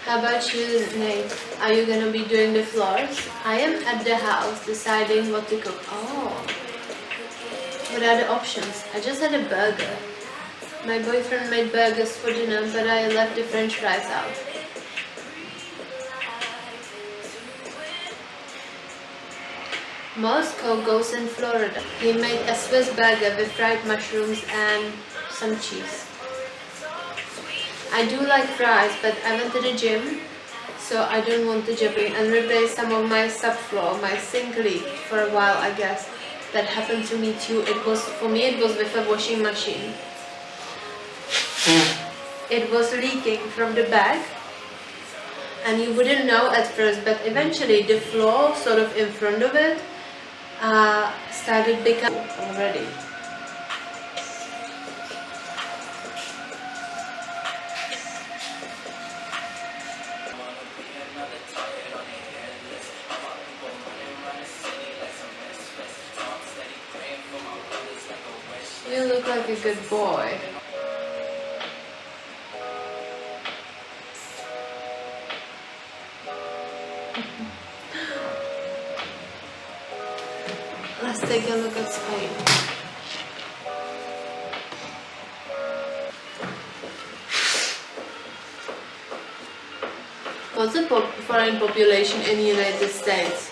How about you, Nate? Are you gonna be doing the floors? I am at the house deciding what to cook. Oh, what are the options? I just had a burger. My boyfriend made burgers for dinner, but I left the french fries out. Moscow goes in Florida. He made a Swiss burger with fried mushrooms and some cheese. I do like fries, but I went to the gym, so I don't want to jeopardy and replace some of my subfloor. My sink leaked for a while, I guess. That happened to me too. For me it was with a washing machine. It was leaking from the back, and you wouldn't know at first, but eventually the floor sort of in front of it started becoming already. You look like a good boy. Let's take a look at Spain. What's the foreign population in the United States?